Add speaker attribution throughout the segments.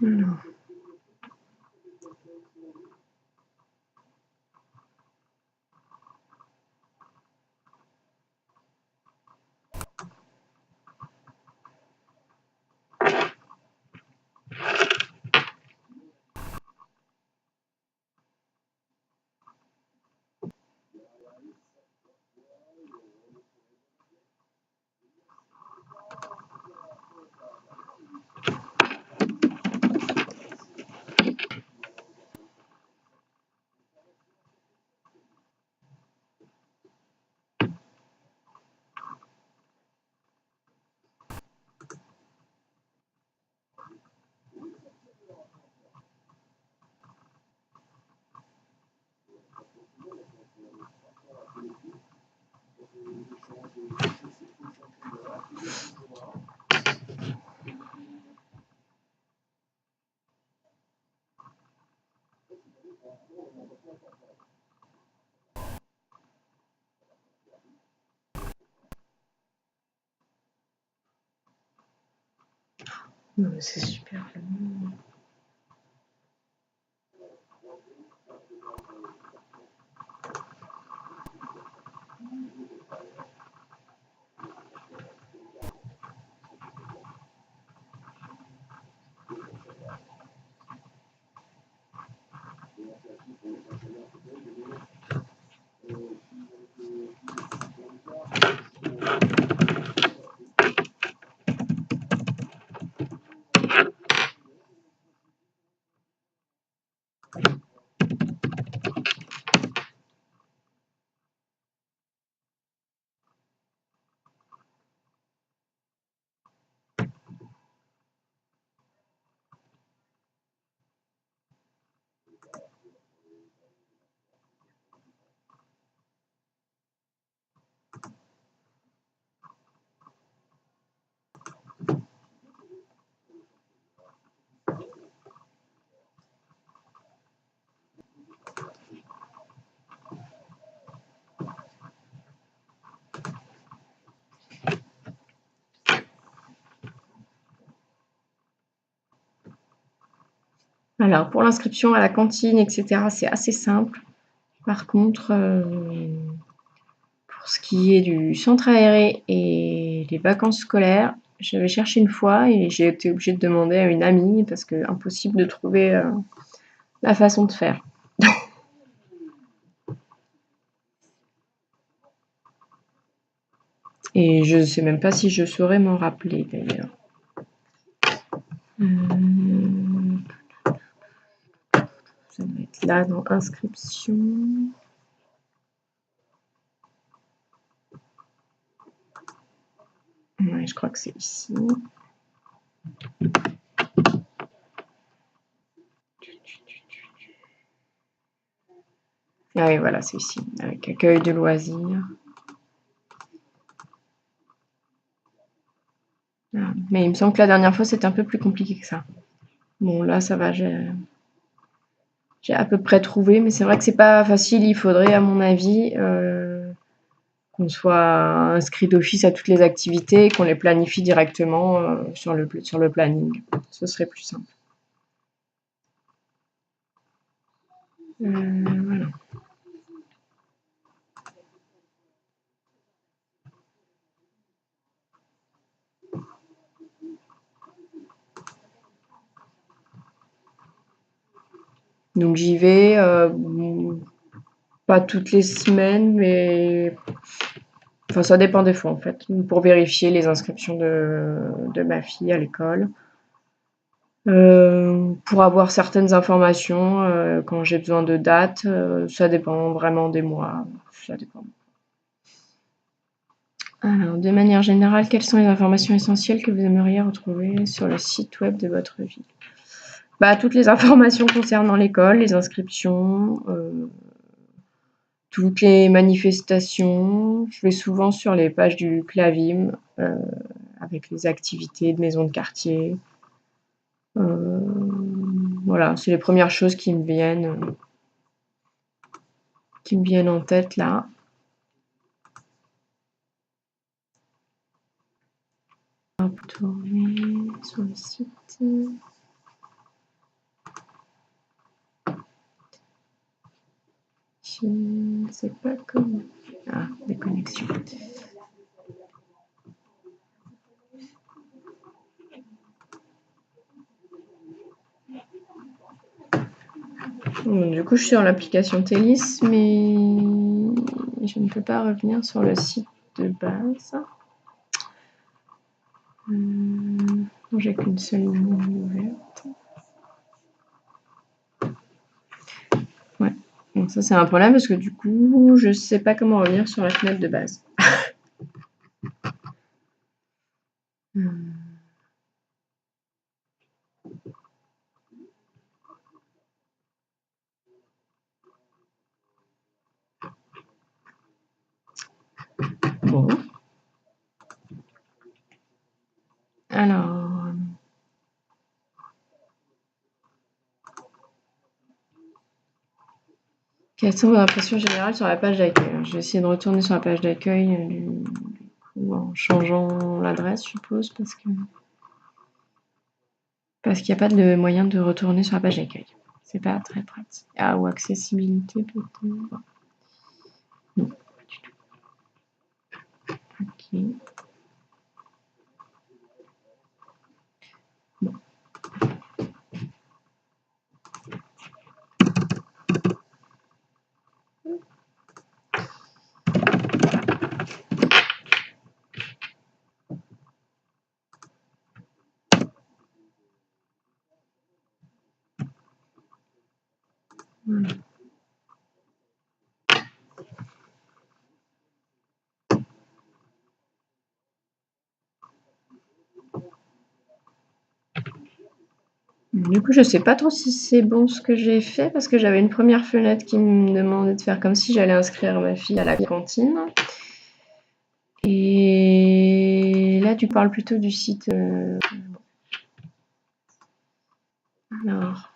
Speaker 1: Alors. C'est super. Alors, pour l'inscription à la cantine, etc., c'est assez simple. Par contre, pour ce qui est du centre aéré et les vacances scolaires, j'avais cherché une fois et j'ai été obligée de demander à une amie parce que impossible de trouver la façon de faire. Et je ne sais même pas si je saurais m'en rappeler d'ailleurs. Ça va être là dans inscription. Ouais, je crois que c'est ici. Ah oui, voilà, c'est ici, avec accueil de loisirs. Voilà. Mais il me semble que la dernière fois, c'était un peu plus compliqué que ça. Bon, là, ça va, j'ai à peu près trouvé, mais c'est vrai que c'est pas facile. Il faudrait, à mon avis, qu'on soit inscrit d'office à toutes les activités et qu'on les planifie directement sur le planning. Ce serait plus simple. Voilà. Donc j'y vais, pas toutes les semaines, mais enfin ça dépend des fois en fait, pour vérifier les inscriptions de ma fille à l'école. Pour avoir certaines informations quand j'ai besoin de dates, ça dépend vraiment des mois, ça dépend. Alors, de manière générale, quelles sont les informations essentielles que vous aimeriez retrouver sur le site web de votre ville? Toutes les informations concernant l'école, les inscriptions, toutes les manifestations. Je vais souvent sur les pages du Clavim avec les activités de maison de quartier. Voilà, c'est les premières choses qui me viennent en tête là. On va tourner sur le site. Je ne sais pas comment. Ah, des connexions. Bon, du coup, je suis sur l'application Télis, mais je ne peux pas revenir sur le site de base. J'ai qu'une seule ligne ouverte. Ouais. Donc ça, c'est un problème parce que du coup, je ne sais pas comment revenir sur la fenêtre de base. Bon. Alors. Quelles sont vos impressions générales sur la page d'accueil? Je vais essayer de retourner sur la page d'accueil en changeant l'adresse, je suppose, parce qu'il n'y a pas de moyen de retourner sur la page d'accueil. C'est pas très pratique. Ah, ou accessibilité peut-être. Non, pas du tout. Ok. Bon. Voilà. Du coup, je sais pas trop si c'est bon ce que j'ai fait parce que j'avais une première fenêtre qui me demandait de faire comme si j'allais inscrire ma fille à la cantine. Et là, tu parles plutôt du site. Alors.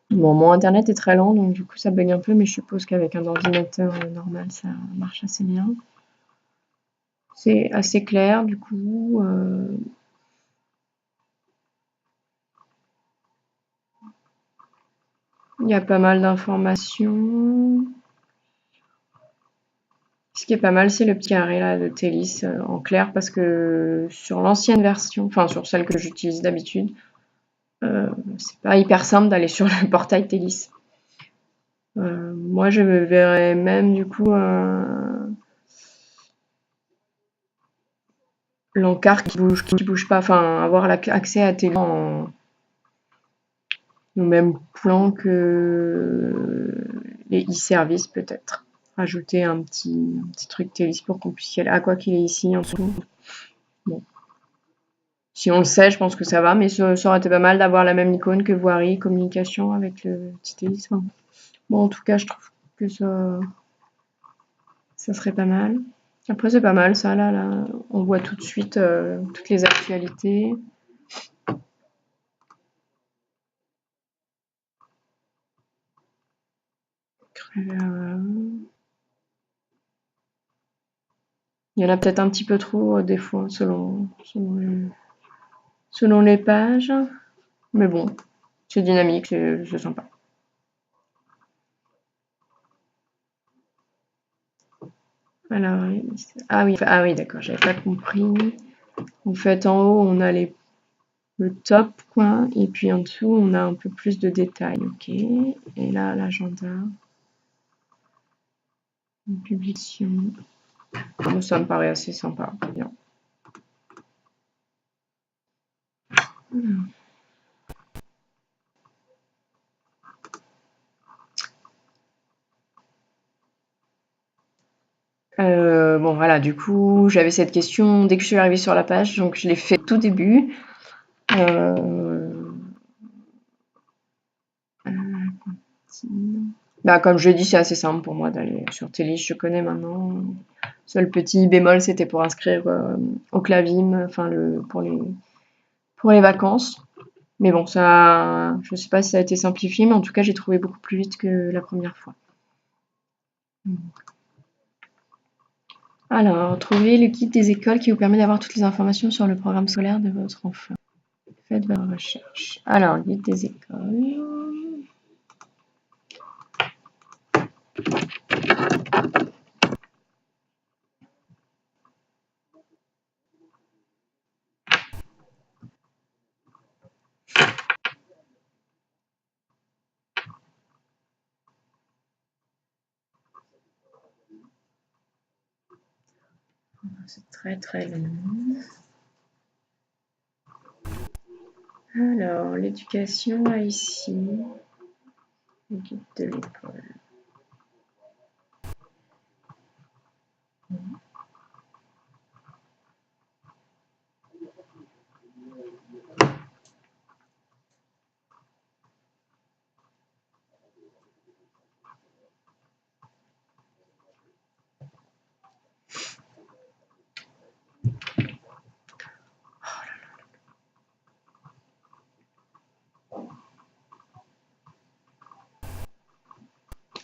Speaker 1: Bon, mon internet est très lent, donc du coup ça bug un peu, mais je suppose qu'avec un ordinateur normal, ça marche assez bien. C'est assez clair, du coup. Il y a pas mal d'informations. Ce qui est pas mal, c'est le petit carré là de Télis en clair, parce que sur l'ancienne version, enfin sur celle que j'utilise d'habitude, c'est pas hyper simple d'aller sur le portail Télis. Moi, je me verrais même du coup l'encart qui bouge pas, enfin avoir accès à Télis au même plan que les e-services peut-être. Rajouter un petit truc Télis pour qu'on puisse y aller. Ah, quoi qu'il est ici en dessous. Bon. Si on le sait, je pense que ça va, mais ça aurait été pas mal d'avoir la même icône que voirie, communication avec le petit Télis. Bon, en tout cas, je trouve que ça serait pas mal. Après, c'est pas mal ça, là. On voit tout de suite toutes les actualités. Il y en a peut-être un petit peu trop des fois, selon les pages. Mais bon, c'est dynamique, c'est sympa. Alors, ah oui, d'accord, j'avais pas compris. En fait, en haut, on a le top, quoi, et puis en dessous, on a un peu plus de détails, ok. Et là, l'agenda, une publication. Bon, ça me paraît assez sympa, bien. Bon voilà, du coup, j'avais cette question dès que je suis arrivée sur la page, donc je l'ai fait tout début. Bah, comme je l'ai dit, c'est assez simple pour moi d'aller sur Télis, je connais maintenant. Seul petit bémol, c'était pour inscrire au Clavim, enfin pour les vacances. Mais bon, ça, je sais pas si ça a été simplifié, mais en tout cas, j'ai trouvé beaucoup plus vite que la première fois. Alors, trouvez le guide des écoles qui vous permet d'avoir toutes les informations sur le programme scolaire de votre enfant. Faites votre recherche. Alors, guide des écoles. C'est très très long. Alors, l'éducation a ici le guide de l'école.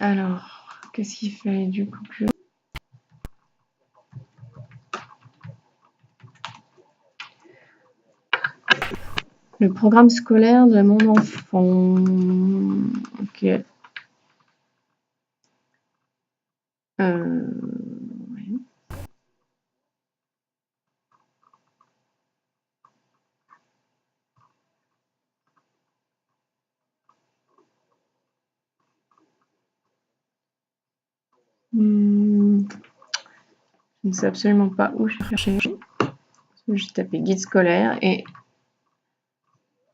Speaker 1: Alors, qu'est-ce qu'il fallait du coup que... Le programme scolaire de mon enfant. Ok. Ouais. Je ne sais absolument pas où chercher. J'ai tapé guide scolaire et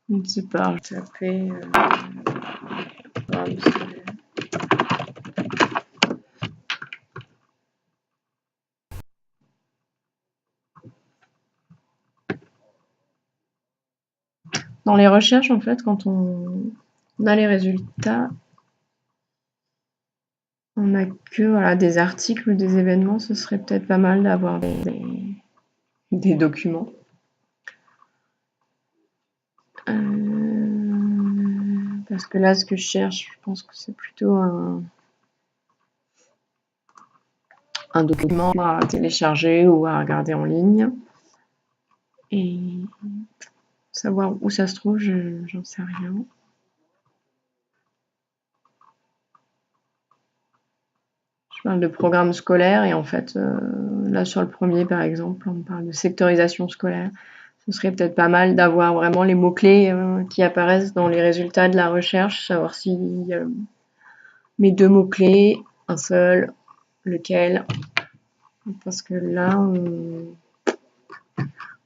Speaker 1: je ne sais pas, j'ai tapé programme scolaire. Dans les recherches, en fait, quand on a les résultats, on n'a que voilà, des articles ou des événements. Ce serait peut-être pas mal d'avoir des documents. Parce que là, ce que je cherche, je pense que c'est plutôt un document à télécharger ou à regarder en ligne. Et savoir où ça se trouve, j'en sais rien. Je parle de programme scolaire et en fait, là sur le premier par exemple, on parle de sectorisation scolaire. Ce serait peut-être pas mal d'avoir vraiment les mots-clés qui apparaissent dans les résultats de la recherche, savoir si mes deux mots-clés, un seul, lequel. Parce que là,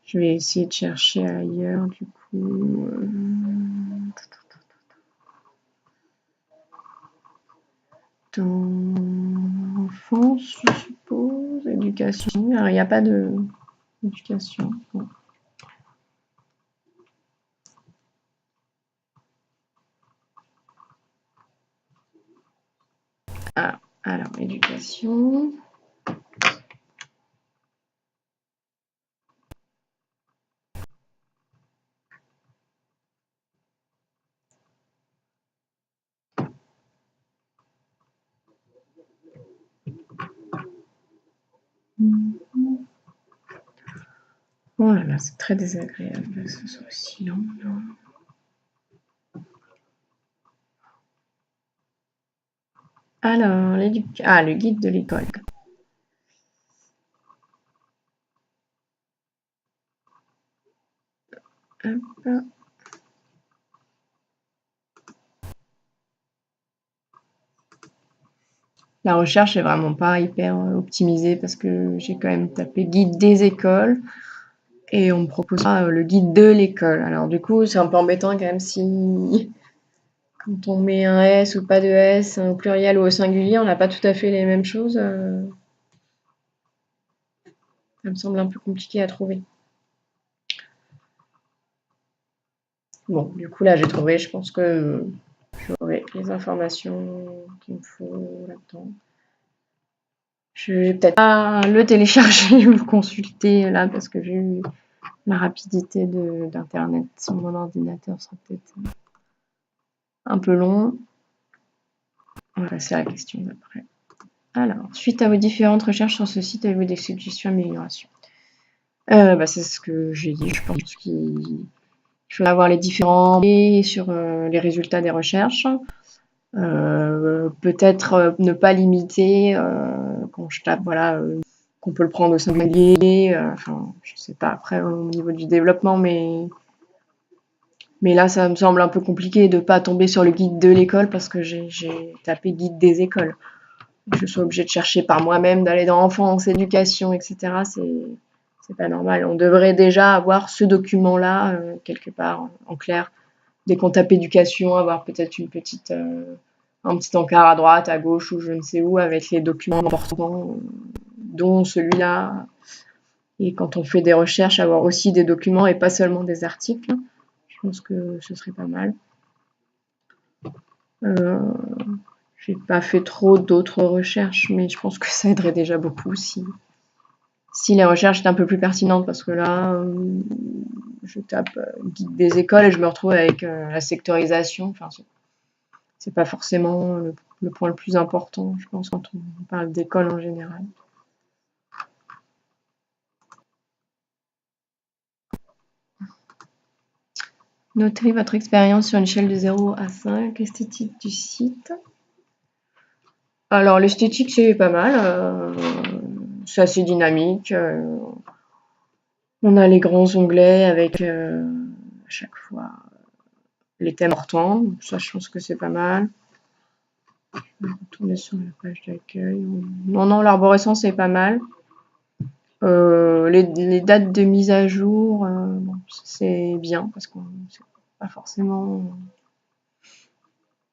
Speaker 1: je vais essayer de chercher ailleurs du coup. Dans enfance, je suppose, éducation. Alors, il n'y a pas de éducation. Bon. Ah, alors, éducation. Oh là là, c'est très désagréable que ce soit aussi long. Alors, le guide de l'école. Hop. La recherche est vraiment pas hyper optimisée parce que j'ai quand même tapé guide des écoles et on me proposera le guide de l'école. Alors du coup, c'est un peu embêtant quand même si quand on met un S ou pas de S, au pluriel ou au singulier, on n'a pas tout à fait les mêmes choses. Ça me semble un peu compliqué à trouver. Bon, du coup là j'ai trouvé, je pense que j'aurai les informations qu'il me faut là-dedans. Je vais peut-être pas le télécharger ou le consulter là parce que vu la rapidité d'internet sur mon ordinateur sera peut-être un peu long. On va passer à la question d'après. Alors, suite à vos différentes recherches sur ce site, avez-vous des suggestions d'amélioration? C'est ce que j'ai dit, je pense qu'il faut avoir les différents sur les résultats des recherches. Peut-être ne pas limiter quand je tape, voilà, qu'on peut le prendre au singulier. Enfin, je sais pas après au niveau du développement, mais là, ça me semble un peu compliqué de pas tomber sur le guide de l'école parce que j'ai tapé guide des écoles. Je suis obligée de chercher par moi-même, d'aller dans enfance, éducation, etc. C'est pas normal. On devrait déjà avoir ce document-là quelque part en clair. Dès qu'on tape éducation, avoir peut-être un petit encart à droite, à gauche ou je ne sais où avec les documents importants, dont celui-là. Et quand on fait des recherches, avoir aussi des documents et pas seulement des articles. Je pense que ce serait pas mal. J'ai pas fait trop d'autres recherches, mais je pense que ça aiderait déjà beaucoup si les recherches étaient un peu plus pertinentes, parce que là, je tape guide des écoles et je me retrouve avec la sectorisation. Enfin, c'est pas forcément le point le plus important, je pense, quand on parle d'école en général. Notez votre expérience sur une échelle de 0 à 5, esthétique du site. Alors, l'esthétique, c'est pas mal. C'est assez dynamique. On a les grands onglets avec à chaque fois les thèmes importants. Ça, je pense que c'est pas mal. Je vais retourner sur la page d'accueil. Non, l'arborescence est pas mal. Les dates de mise à jour, bon, c'est bien parce qu'on ne sait pas forcément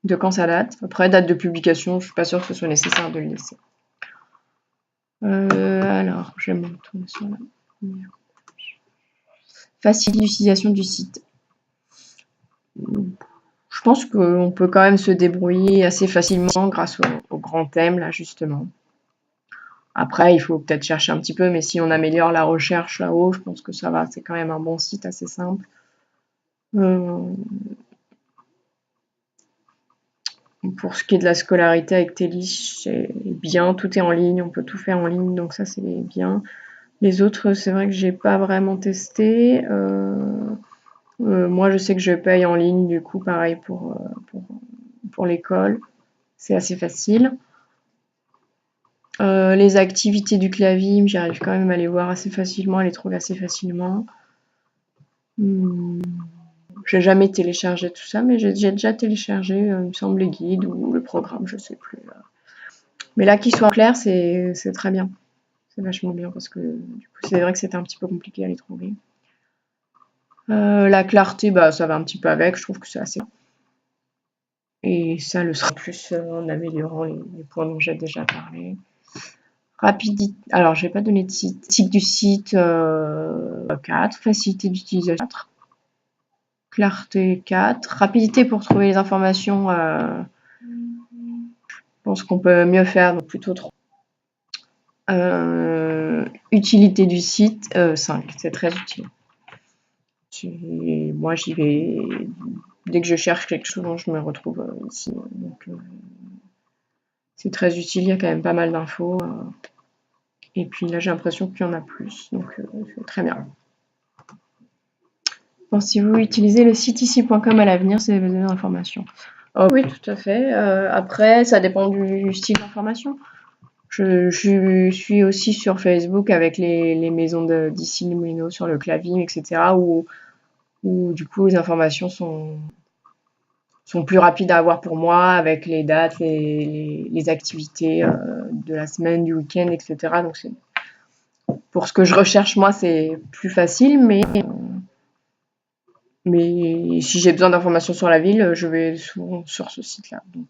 Speaker 1: de quand ça date. Après, date de publication, je suis pas sûre que ce soit nécessaire de le laisser. Alors, je vais me retourner sur la première page. Facilité d'utilisation du site. Je pense qu'on peut quand même se débrouiller assez facilement grâce au grand thème, là, justement. Après, il faut peut-être chercher un petit peu, mais si on améliore la recherche là-haut, je pense que ça va. C'est quand même un bon site assez simple. Pour ce qui est de la scolarité avec Télis, c'est bien, tout est en ligne, on peut tout faire en ligne, donc ça c'est bien. Les autres, c'est vrai que j'ai pas vraiment testé. Moi, je sais que je paye en ligne, du coup, pareil pour l'école, c'est assez facile. Les activités du clavier, j'arrive quand même à les voir assez facilement, à les trouver assez facilement. J'ai jamais téléchargé tout ça, mais j'ai déjà téléchargé, il me semble, les guides ou le programme, je sais plus. Mais là, qu'il soit clair, c'est très bien. C'est vachement bien parce que du coup, c'est vrai que c'était un petit peu compliqué à les trouver. La clarté, bah, ça va un petit peu avec, je trouve que c'est assez bien. Et ça le sera plus en améliorant les points dont j'ai déjà parlé. Rapidité, alors je vais pas donner de site. Type du site 4, facilité d'utilisation 4, clarté 4, rapidité pour trouver les informations, je pense qu'on peut mieux faire, donc plutôt 3. Utilité du site 5, c'est très utile. Moi j'y vais, dès que je cherche quelque chose, je me retrouve ici. Donc c'est très utile, il y a quand même pas mal d'infos. Et puis là j'ai l'impression qu'il y en a plus, donc c'est très bien. Bon, si vous utilisez le site ici.com à l'avenir, c'est des informations. Oh, oui, tout à fait. Après, ça dépend du style d'information. Je suis aussi sur Facebook avec les maisons d'ici les Moulineaux sur le clavier, etc. Où du coup les informations sont plus rapides à avoir pour moi avec les dates, les activités de la semaine, du week-end, etc. Donc pour ce que je recherche moi, c'est plus facile, mais si j'ai besoin d'informations sur la ville, je vais souvent sur ce site-là. Donc